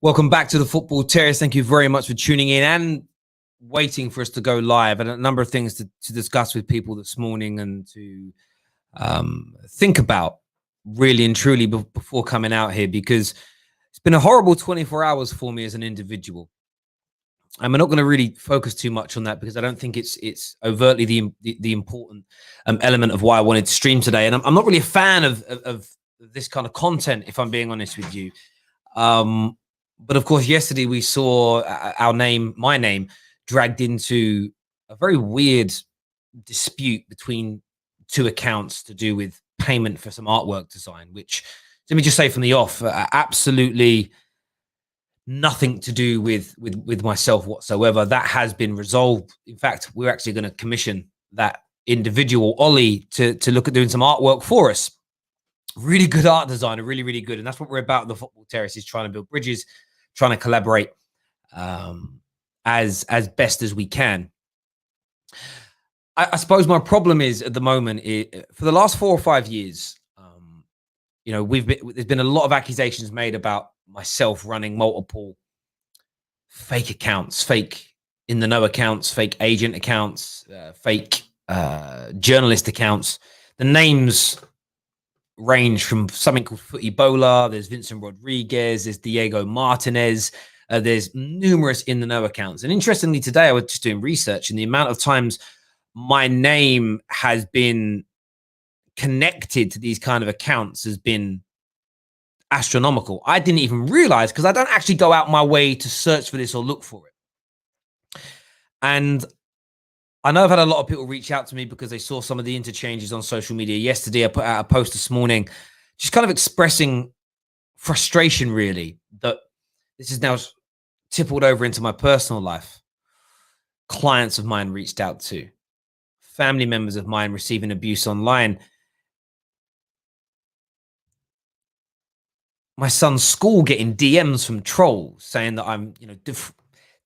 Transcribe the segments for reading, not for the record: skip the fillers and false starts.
Welcome back to the Football Terrace. Thank you very much for tuning in and waiting for us to go live, and a number of things to discuss with people this morning and to think about really and truly before coming out here, because it's been a horrible 24 hours for me as an individual. And we're not going to really focus too much on that because I don't think it's overtly the important element of why I wanted to stream today. And I'm not really a fan of this kind of content, if I'm being honest with you. But of course, yesterday we saw my name, dragged into a very weird dispute between two accounts to do with payment for some artwork design, which, let me just say from the off, absolutely nothing to do with myself whatsoever. That has been resolved. In fact, we're actually going to commission that individual, Ollie, to look at doing some artwork for us. Really good art designer, really, really good. And that's what we're about. The Football Terrace is trying to build bridges, trying to collaborate as best as we can. I suppose my problem is at the moment, for the last 4 or 5 years, there's been a lot of accusations made about myself running multiple fake accounts, fake in the know accounts, fake agent accounts, fake journalist accounts. The names range from something called Foot Ebola, there's Vincent Rodriguez, there's Diego Martinez, there's numerous in the know accounts. And interestingly, today I was just doing research, and the amount of times my name has been connected to these kind of accounts has been astronomical. I didn't even realize, because I don't actually go out my way to search for this or look for it. And I know I've had a lot of people reach out to me because they saw some of the interchanges on social media. Yesterday, I put out a post this morning, just kind of expressing frustration, really, that this is now tippled over into my personal life. Clients of mine reached out to, family members of mine receiving abuse online. My son's school getting DMs from trolls saying that I'm,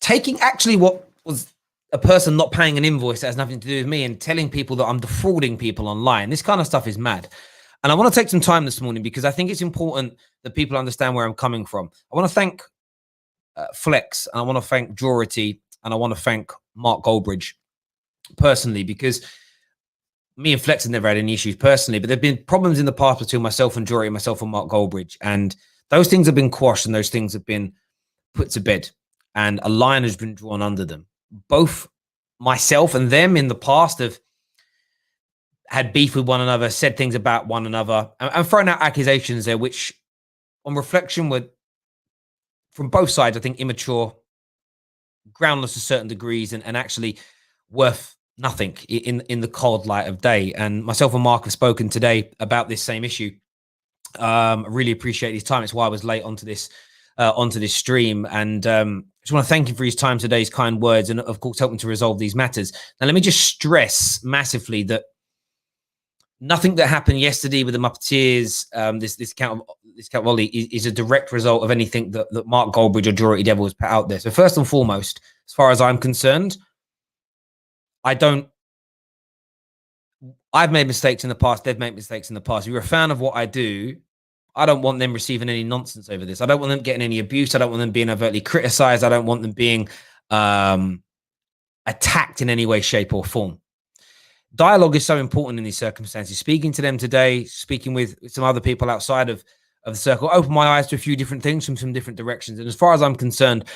taking actually what was a person not paying an invoice that has nothing to do with me and telling people that I'm defrauding people online. This kind of stuff is mad. And I want to take some time this morning because I think it's important that people understand where I'm coming from. I want to thank Flex, and I want to thank Jority, and I want to thank Mark Goldbridge personally, because me and Flex have never had any issues personally, but there have been problems in the past between myself and Jority, myself and Mark Goldbridge. And those things have been quashed and those things have been put to bed, and a line has been drawn under them. Both myself and them in the past have had beef with one another, said things about one another, and thrown out accusations there, which on reflection were, from both sides, I think, immature, groundless to certain degrees, and actually worth nothing in the cold light of day. And myself and Mark have spoken today about this same issue. I really appreciate his time. It's why I was late onto this stream, and just want to thank him for his time today, his kind words, and of course helping to resolve these matters. Now, let me just stress massively that nothing that happened yesterday with the Muppeteers, this account of Ollie, is a direct result of anything that Mark Goldbridge or Jority Devil has put out there. So first and foremost, as far as I'm concerned, I've made mistakes in the past. They've made mistakes in the past. If you're a fan of what I do, I don't want them receiving any nonsense over this. I don't want them getting any abuse. I don't want them being overtly criticized. I don't want them being attacked in any way, shape, or form. Dialogue is so important in these circumstances. Speaking to them today, speaking with some other people outside of the circle, opened my eyes to a few different things from some different directions. And as far as I'm concerned,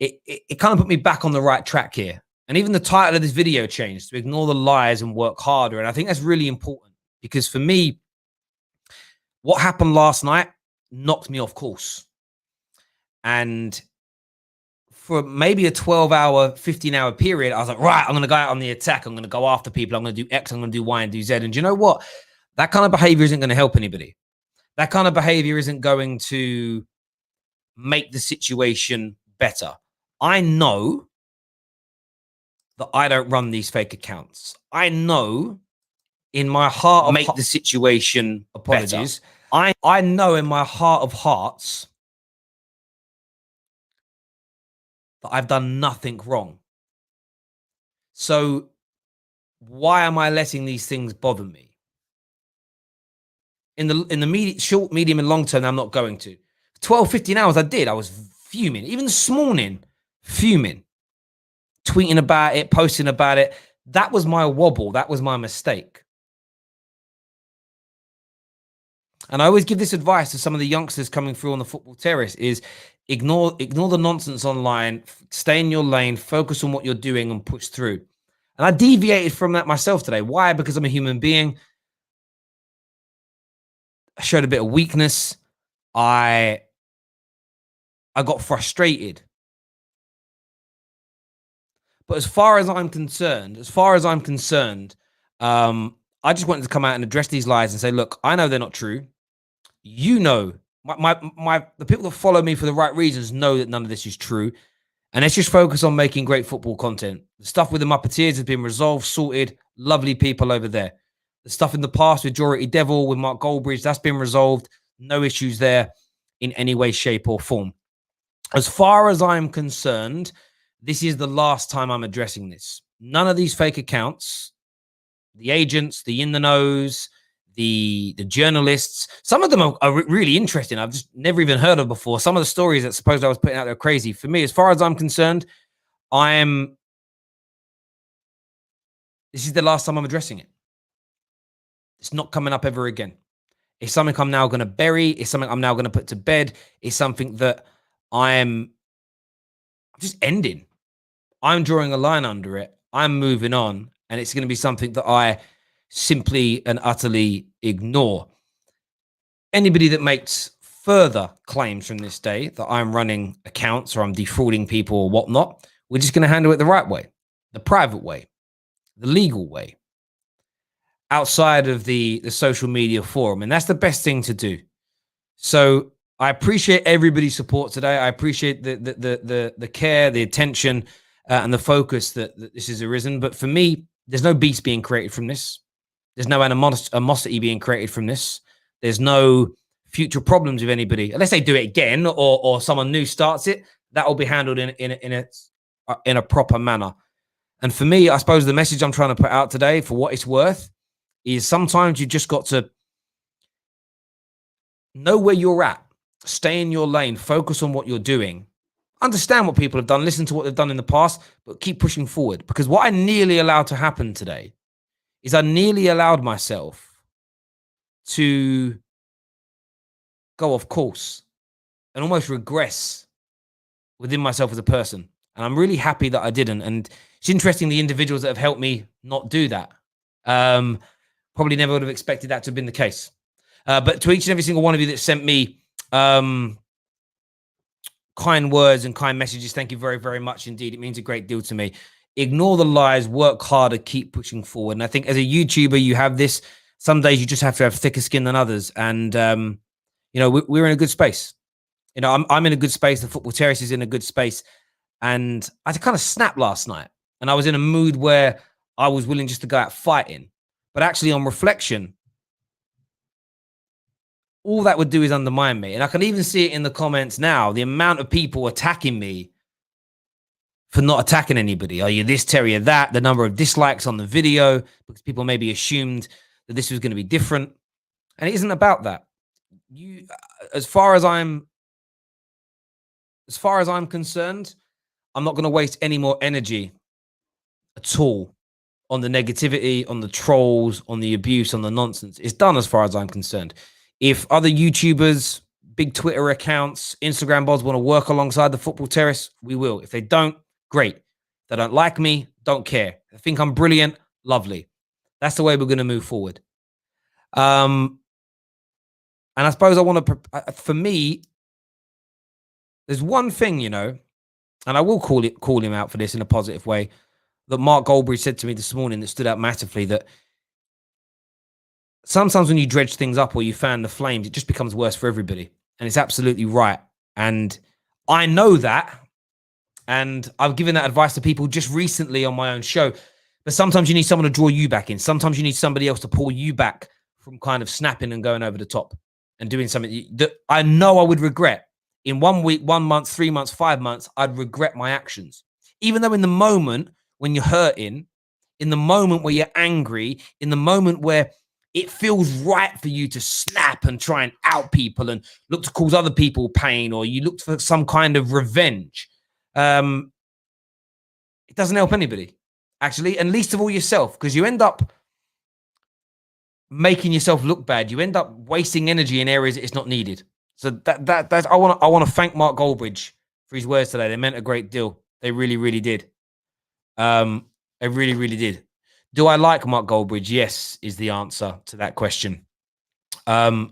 it kind of put me back on the right track here. And even the title of this video changed to ignore the lies and work harder. And I think that's really important, because for me, what happened last night knocked me off course. And for maybe a 12-hour, 15-hour period, I was like, right, I'm going to go out on the attack. I'm going to go after people. I'm going to do X. I'm going to do Y and do Z. And do you know what? That kind of behavior isn't going to help anybody. That kind of behavior isn't going to make the situation better. I know that I don't run these fake accounts. I know in my heart of make the situation apologies. I know in my heart of hearts that I've done nothing wrong. So why am I letting these things bother me? In the short, medium, and long term, I'm not going to. 12, 15 hours I did. I was fuming. Even this morning, fuming, tweeting about it, posting about it. That was my wobble. That was my mistake. And I always give this advice to some of the youngsters coming through on the football terrace is ignore the nonsense online, stay in your lane, focus on what you're doing and push through. And I deviated from that myself today. Why? Because I'm a human being. I showed a bit of weakness. I got frustrated. But as far as I'm concerned, I just wanted to come out and address these lies and say, look, I know they're not true. You know, the people that follow me for the right reasons know that none of this is true. And let's just focus on making great football content. The stuff with the Muppeteers has been resolved, sorted. Lovely people over there. The stuff in the past with Dorothy Devil, with Mark Goldbridge, that's been resolved. No issues there in any way, shape, or form. As far as I'm concerned, this is the last time I'm addressing this. None of these fake accounts, the agents, the in the knows, the journalists, some of them are really interesting. I've just never even heard of before. Some of the stories that supposed I was putting out there are crazy. For me, as far as I'm concerned, this is the last time I'm addressing it. It's not coming up ever again. It's something I'm now going to bury. It's something I'm now going to put to bed. It's something that I'm just ending. I'm drawing a line under it. I'm moving on. And it's going to be something that I simply and utterly ignore. Anybody that makes further claims from this day that I'm running accounts or I'm defrauding people or whatnot, we're just going to handle it the right way, the private way, the legal way, outside of the social media forum. And that's the best thing to do. So I appreciate everybody's support today. I appreciate the care, the attention, and the focus that this has arisen. But for me, there's no beast being created from this. There's no animosity being created from this. There's no future problems with anybody. Unless they do it again or someone new starts it, that will be handled in a proper manner. And for me, I suppose the message I'm trying to put out today, for what it's worth, is sometimes you just got to know where you're at, stay in your lane, focus on what you're doing, understand what people have done, listen to what they've done in the past, but keep pushing forward. Because what I nearly allowed to happen today is I nearly allowed myself to go off course and almost regress within myself as a person. And I'm really happy that I didn't. And it's interesting, the individuals that have helped me not do that. Probably never would have expected that to have been the case. But to each and every single one of you that sent me kind words and kind messages, thank you very, very much indeed. It means a great deal to me. Ignore the lies, work harder, keep pushing forward. And I think as a YouTuber, you have this. Some days you just have to have thicker skin than others. And, we're in a good space. I'm in a good space. The Football Terrace is in a good space. And I kind of snapped last night. And I was in a mood where I was willing just to go out fighting. But actually, on reflection, all that would do is undermine me. And I can even see it in the comments now, the amount of people attacking me for not attacking anybody. Are you this, Terry, or that? The number of dislikes on the video, because people maybe assumed that this was going to be different. And it isn't about that. As far as I'm concerned, I'm not going to waste any more energy at all on the negativity, on the trolls, on the abuse, on the nonsense. It's done as far as I'm concerned. If other YouTubers, big Twitter accounts, Instagram bots want to work alongside the Football Terrace, we will. If they don't, great. If they don't like me, don't care. If they think I'm brilliant, lovely. That's the way we're going to move forward. And I suppose I want to, for me, there's one thing, and I will call him out for this in a positive way, that Mark Goldbridge said to me this morning that stood out massively, that sometimes when you dredge things up or you fan the flames, it just becomes worse for everybody. And it's absolutely right. And I know that. And I've given that advice to people just recently on my own show. But sometimes you need someone to draw you back in. Sometimes you need somebody else to pull you back from kind of snapping and going over the top and doing something that I know I would regret. In 1 week, 1 month, 3 months, 5 months, I'd regret my actions. Even though in the moment when you're hurting, in the moment where you're angry, in the moment where it feels right for you to snap and try and out people and look to cause other people pain, or you look for some kind of revenge. It doesn't help anybody, actually, and least of all yourself, because you end up making yourself look bad. You end up wasting energy in areas that it's not needed. So that's I want to thank Mark Goldbridge for his words today. They meant a great deal. They really, really did. They really, really did. Do I like Mark Goldbridge? Yes, is the answer to that question. A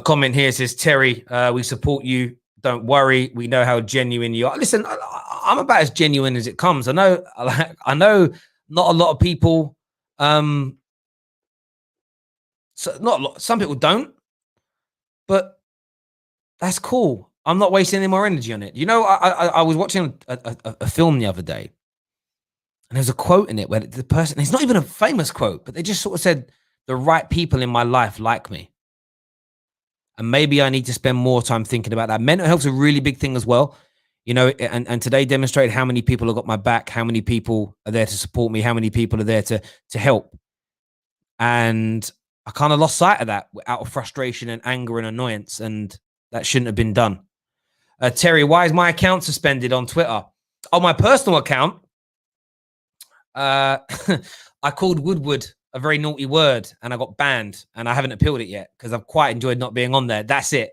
comment here says, Terry, we support you. Don't worry. We know how genuine you are. Listen, I'm about as genuine as it comes. I know not a lot of people, so not a lot, some people don't, but that's cool. I'm not wasting any more energy on it. You know, I was watching a film the other day, and there's a quote in it where the person, it's not even a famous quote, but they just sort of said, the right people in my life like me. And maybe I need to spend more time thinking about that. Mental health's a really big thing as well. You know, and today demonstrated how many people have got my back, how many people are there to support me, how many people are there to help. And I kind of lost sight of that out of frustration and anger and annoyance, and that shouldn't have been done. Terry, why is my account suspended on Twitter? On my personal account, I called Woodward a very naughty word and I got banned, and I haven't appealed it yet because I've quite enjoyed not being on there. That's it.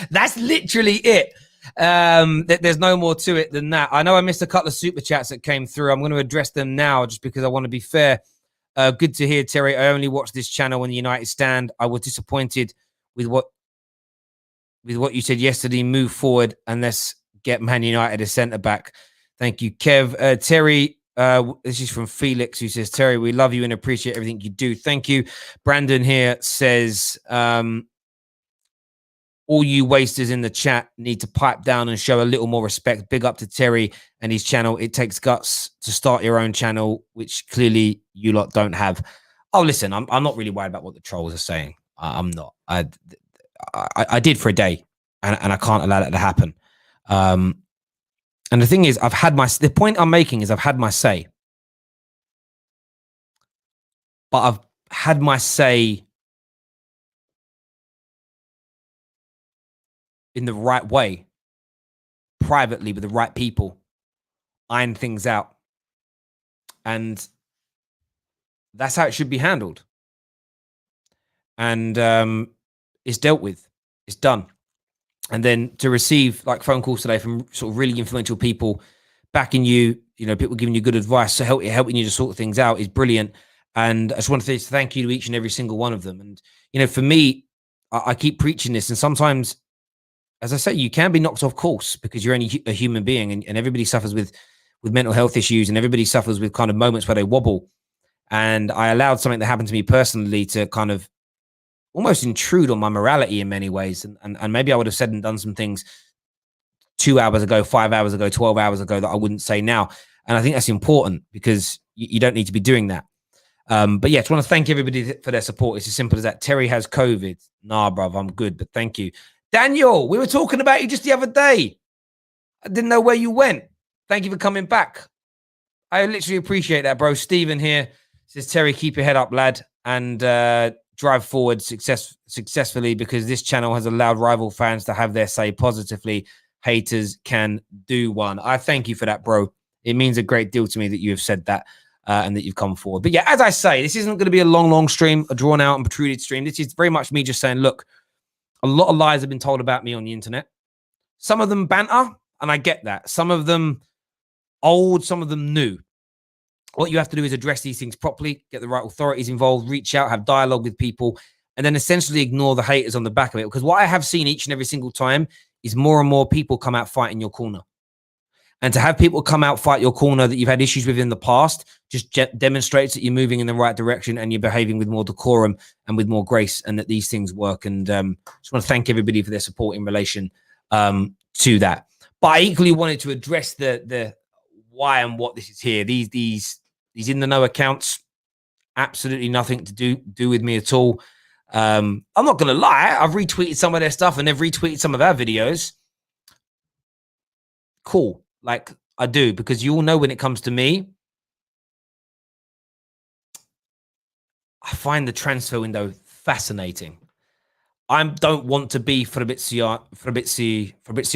That's literally it. There's no more to it than that. I know I missed a couple of super chats that came through. I'm going to address them now just because I want to be fair. Good to hear, Terry. I only watched this channel when the United stand. I was disappointed with what you said yesterday. Move forward and let's get Man United a centre back. Thank you, Kev. Terry, this is from Felix, who says, Terry, we love you and appreciate everything you do. Thank you. Brandon here says, all you wasters in the chat need to pipe down and show a little more respect. Big up to Terry and his channel. It takes guts to start your own channel, which clearly you lot don't have. Oh, listen, I'm not really worried about what the trolls are saying. I'm not. I did for a day, and I can't allow that to happen. And the thing is, the point I'm making is I've had my say. But I've had my say in the right way, privately with the right people, iron things out. And that's how it should be handled. And it's dealt with. It's done. And then to receive like phone calls today from sort of really influential people backing you, you know, people giving you good advice, so helping you to sort things out is brilliant. And I just want to say thank you to each and every single one of them. And, you know, for me, I keep preaching this. And sometimes, as I say, you can be knocked off course because you're only a human being, and everybody suffers with mental health issues, and everybody suffers with kind of moments where they wobble. And I allowed something that happened to me personally to kind of almost intrude on my morality in many ways. And maybe I would have said and done some things 2 hours ago, 5 hours ago, 12 hours ago that I wouldn't say now. And I think that's important because you don't need to be doing that. But yeah, I just want to thank everybody for their support. It's as simple as that. Terry has COVID. Nah, bruv, I'm good, but thank you. Daniel, we were talking about you just the other day. I didn't know where you went. Thank you for coming back. I literally appreciate that, bro. Stephen here says, Terry, keep your head up, lad, and drive forward successfully, because this channel has allowed rival fans to have their say positively. Haters can do one. I thank you for that, bro. It means a great deal to me that you have said that and that you've come forward. But yeah, as I say, this isn't going to be a long stream, a drawn out and protruded stream. This is very much me just saying, look, a lot of lies have been told about me on the internet. Some of them banter, and I get that. Some of them old, some of them new. What you have to do is address these things properly, get the right authorities involved, reach out, have dialogue with people, and then essentially ignore the haters on the back of it. Because what I have seen each and every single time is more and more people come out fighting your corner. And to have people come out fight your corner that you've had issues with in the past just demonstrates that you're moving in the right direction and you're behaving with more decorum and with more grace, and that these things work. And just want to thank everybody for their support in relation to that. But I equally wanted to address the why and what this is here. These in the know accounts, absolutely nothing to do with me at all. I'm not going to lie. I've retweeted some of their stuff and they've retweeted some of our videos. Cool. Like I do, because you all know when it comes to me, find the transfer window fascinating. I don't want to be Fabrizio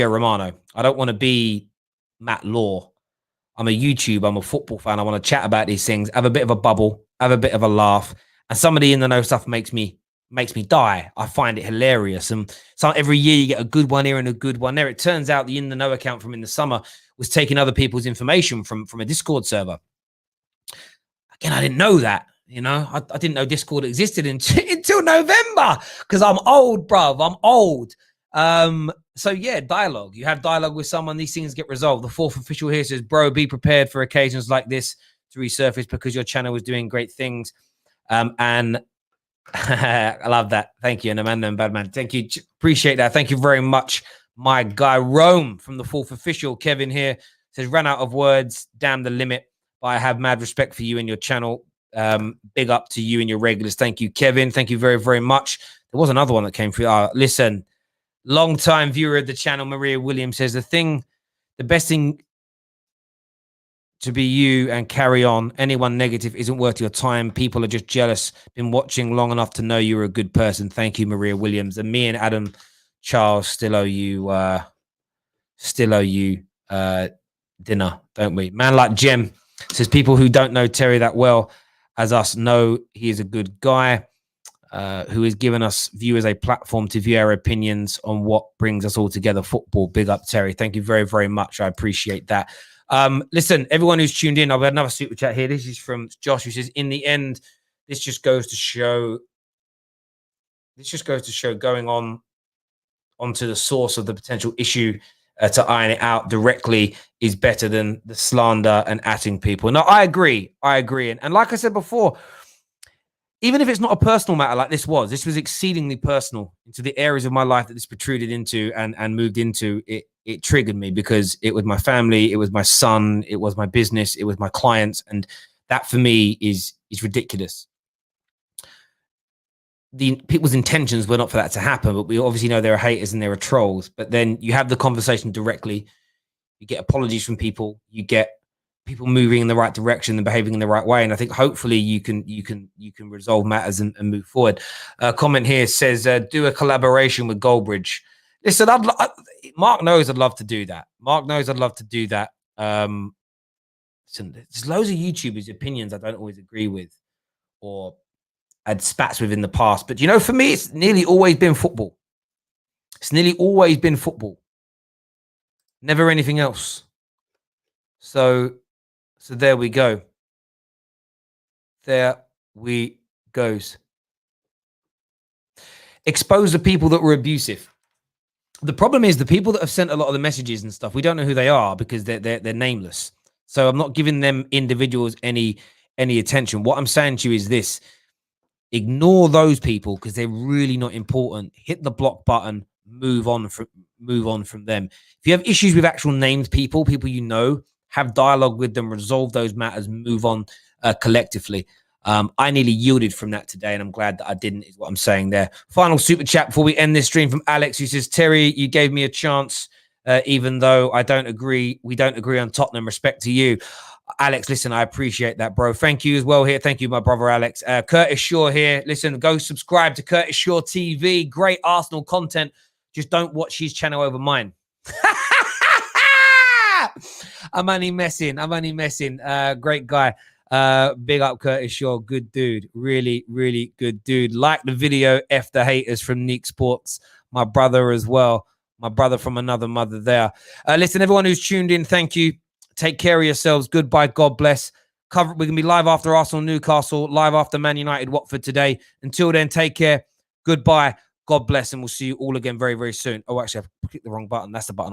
Romano. I don't want to be Matt Law. I'm a YouTuber. I'm a football fan. I want to chat about these things, have a bit of a bubble, have a bit of a laugh. And some of the in the know stuff makes me die. I find it hilarious. And so every year you get a good one here and a good one there. It turns out the in the know account from in the summer was taking other people's information from a Discord server. Again, I didn't know that. You know, I didn't know Discord existed until November because I'm old, bruv. I'm old. So yeah, dialogue. You have dialogue with someone, these things get resolved. The fourth official here says, bro, be prepared for occasions like this to resurface because your channel was doing great things. And I love that. Thank you. And Amanda and Badman. Thank you. Appreciate that. Thank you very much, my guy. Rome from the fourth official. Kevin here says, ran out of words. Damn the limit. But I have mad respect for you and your channel. Big up to you and your regulars. Thank you, Kevin. Thank you very, very much. There was another one that came through. Listen, long-time viewer of the channel, Maria Williams says, the best thing to be you and carry on. Anyone negative isn't worth your time. People are just jealous. Been watching long enough to know you're a good person. Thank you, Maria Williams. And me and Adam Charles still owe you dinner, don't we? Man like Jem says, people who don't know Terry that well as us know he is a good guy who has given us viewers a platform to view our opinions on what brings us all together, football. Big up, Terry. Thank you very, very much. I appreciate that. Listen, everyone who's tuned in, I've had another super chat here. This is from Josh, who says, in the end, this just goes to show going onto the source of the potential issue to iron it out directly is better than the slander and atting people. No, I agree. And like I said before, even if it's not a personal matter like this was exceedingly personal into the areas of my life that this protruded into and moved into, it triggered me because it was my family, it was my son, it was my business, it was my clients. And that for me is ridiculous. The people's intentions were not for that to happen, but we obviously know there are haters and there are trolls. But then you have the conversation directly, you get apologies from people, you get people moving in the right direction and behaving in the right way. And I think hopefully you can resolve matters and move forward. Comment here says, do a collaboration with Goldbridge. Listen, Mark knows I'd love to do that. Listen, there's loads of YouTubers' opinions I don't always agree with or had spats with in the past. But, you know, for me, it's nearly always been football. Never anything else. So there we go. Expose the people that were abusive. The problem is the people that have sent a lot of the messages and stuff, we don't know who they are because they're nameless. So I'm not giving them individuals any attention. What I'm saying to you is this: ignore those people because they're really not important. Hit the block button, move on from them. If you have issues with actual named people you know, have dialogue with them, resolve those matters, move on collectively. I nearly yielded from that today, and I'm glad that I didn't, is what I'm saying there. Final super chat before we end this stream from Alex, who says, Terry, you gave me a chance, even though we don't agree on Tottenham. Respect to you. Alex, listen, I appreciate that, bro. Thank you as well here. Thank you, my brother Alex. Curtis Shaw here. Listen, go subscribe to Curtis Shaw TV. Great Arsenal content. Just don't watch his channel over mine. I'm only messing. Great guy. Big up Curtis Shaw. Good dude. Really, really good dude. Like the video, F the haters from Neek Sports. My brother as well. My brother from another mother there. Listen, everyone who's tuned in, thank you. Take care of yourselves. Goodbye. God bless. We're going to be live after Arsenal, Newcastle, live after Man United, Watford today. Until then, take care. Goodbye. God bless. And we'll see you all again very, very soon. Oh, actually, I've clicked the wrong button. That's the button.